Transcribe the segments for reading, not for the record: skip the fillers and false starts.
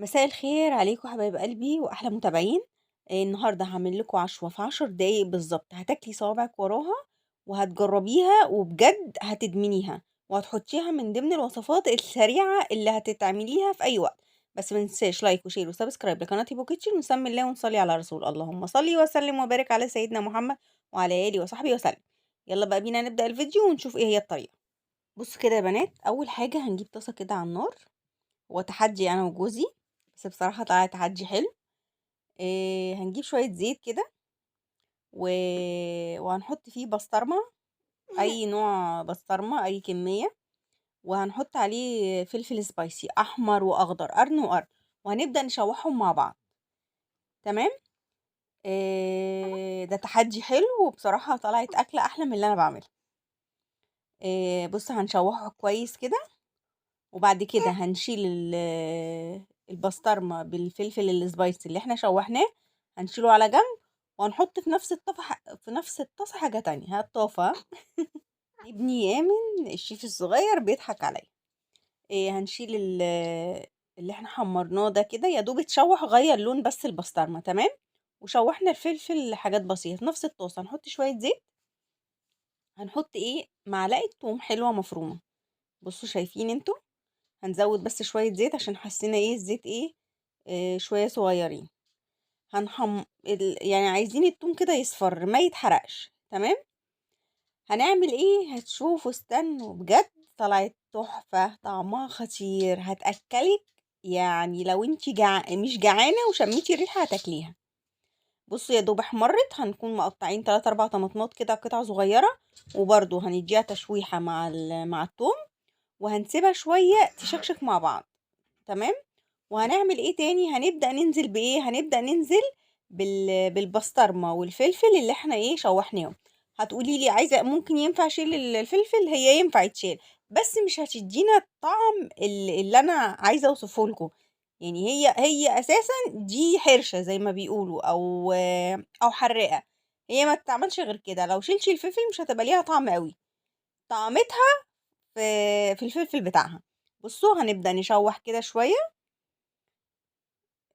مساء الخير عليكم حبايب قلبي واحلى متابعين. النهارده هعمل لكم عشوه في 10 دقايق بالظبط، هتاكلي صوابعك وراها وهتجربيها وبجد هتدمنيها وهتحطيها من ضمن الوصفات السريعه اللي هتتعمليها في اي وقت. بس ما تنساش لايك وشير وسبسكرايب لقناتي بوكيتشي، ونسمي الله ونصلي على رسول اللهم صلي وسلم وبارك على سيدنا محمد وعلى اله وصحبه وسلم. يلا بقى بينا نبدا الفيديو ونشوف ايه هي الطريقه. بصوا كده يا بنات، اول حاجه هنجيب طاسه كده على النار، وتحدي انا وجوزي، بس بصراحة طلع تحدي حلو. هنجيب شوية زيت كده و... وهنحط فيه بسطرمة، اي نوع بسطرمة اي كمية، وهنحط عليه فلفل سبايسي احمر واخضر، قرن وقرن، وهنبدأ نشوحهم مع بعض. تمام. ده تحدي حلو، وبصراحة طلعت اكلة احلى من اللي انا بعملها. بص هنشوحه كويس كده، وبعد كده هنشيل البسطرمة بالفلفل السبايسي اللي احنا شوحناه، هنشيله على جنب، وهنحط في نفس الطاسة حاجة تانية. هالطافة ابني آمن الشيف الصغير بيضحك عليا. هنشيل اللي احنا حمرناه ده كده، يا دوب اتشوح غير لون بس البسطرمة. تمام. وشوحنا الفلفل حاجات بسيطة في نفس الطاسة، هنحط شوية زيت، هنحط معلقة توم حلوة مفرومة. بصوا شايفين انتوا، هنزود بس شوية زيت عشان حسينا الزيت شوية صغيرين. يعني عايزين التوم كده يصفر ما يتحرقش. تمام. هنعمل هتشوفوا، استنوا بجد طلعت تحفة، طعمها خطير، هتأكلك. يعني لو انتي مش جعانة وشميتي الريحة هتاكليها. بصوا يا دوب احمرت، هنكون مقطعين 3 4 طماطمات كده قطع صغيرة، وبرضو هنديها تشويحة مع التوم، وهنسيبها شوية تشكشك مع بعض. تمام. وهنعمل تاني، هنبدأ ننزل بالبسطرمة والفلفل اللي احنا شوحناهم. هتقولي لي عايزة، ممكن ينفع اشيل الفلفل؟ هي ينفع يتشيل، بس مش هتدينا الطعم اللي انا عايزة اوصفه لكم. يعني هي اساسا دي حرشة زي ما بيقولوا، او حراقة. هي ما بتعملش غير كده، لو شلتي الفلفل مش هتبقى ليها طعم قوي. طعمتها في الفلفل بتاعها. بصوا هنبدأ نشوح كده شوية.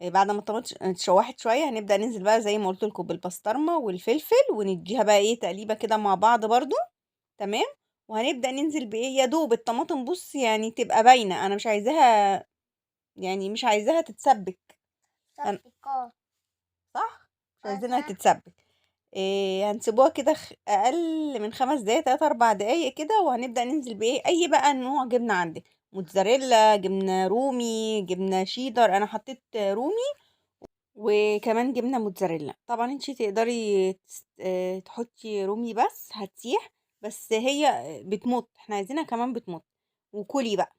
بعد ما الطماطم اتشوحت شويه، هنبدا ننزل بقى زي ما قلت لكم بالبسطرمه والفلفل، ونديها بقى تقليبه كده مع بعض برضو. تمام. وهنبدا ننزل يا دوب الطماطم، بص يعني تبقى باينه، انا مش عايزاها، يعني مش عايزاها تتسبك. صح، مش عايزينها تتسبك. هنسيبوها كده اقل من 5 دقايق، 3 4 دقايق كده، وهنبدا ننزل اي بقى نوع جبنه عندك، موتزاريلا، جبنه رومي، جبنه شيدر، انا حطيت رومي، وكمان جبنة موتزاريلا. طبعا انتي تقدري تحطي رومي بس هتسيح، بس هي بتمط، احنا عايزينها كمان بتمط. وكلي بقى،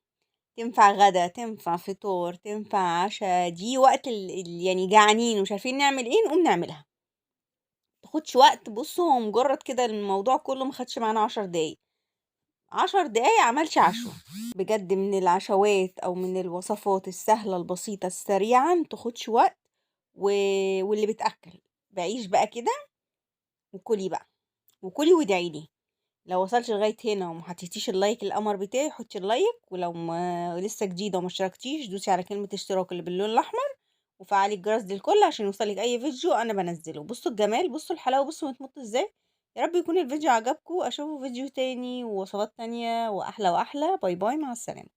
تنفع غدا، تنفع فطور، تنفع عشاء، دي وقت يعني جعانين ومش عارفين نعمل نقوم نعملها. تاخدش وقت، بصوا هو مجرد كده الموضوع كله مخدش معانا 10 دقايق. 10 دقايق عملش عشوة. بجد من العشوات او من الوصفات السهلة البسيطة السريعة، متاخدش وقت و... واللي بتأكل. بعيش بقى كده وكلي بقى، وكلي وادعيلي. لو وصلتش لغاية هنا وما حطيتيش اللايك القمر بتاعي، حطي اللايك، ولو ما لسه جديدة وما اشتركتيش، دوسي على كلمة اشتراك اللي باللون الأحمر، وفعلي الجرس للكل عشان يوصلك أي فيديو أنا بنزله. بصوا الجمال، بصوا الحلاوة، بصوا متمط ازاي. يا رب يكون الفيديو عجبكم، أشوفه فيديو تاني ووصفات تانية وأحلى وأحلى. باي باي، مع السلامة.